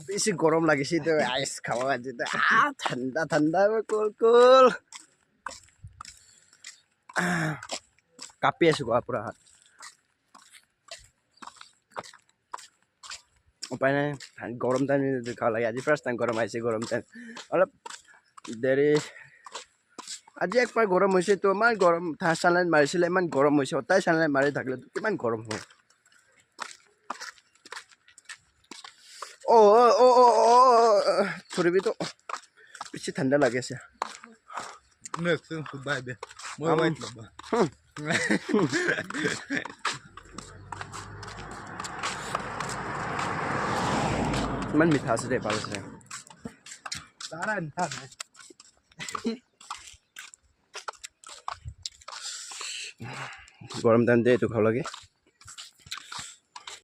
বেছি গৰম লাগিছে তো আইচ খাব আজি ঠাণ্ডা ঠাণ্ডা কুল কুল কাপি আছো পুৰা হাত উপায় নাই গৰম টাইম খাব লাগে আজি ফাৰ্ষ্ট টাইম গৰম আহিছে গৰম টাইম অলপ দেৰি আজি একবাৰ গৰম হৈছে তো ইমান গৰম চানলাইট মাৰিছিলে ইমান গৰম হৈছে সদায় চানলাইট মাৰি থাকিলে কিমান গৰম হ'ব ধৰিবিতো বেছি ঠাণ্ডা লাগি আছে ইমান মিঠা আছে দেই ভাল আছে গৰম টাইমতে এইটো খাব লাগে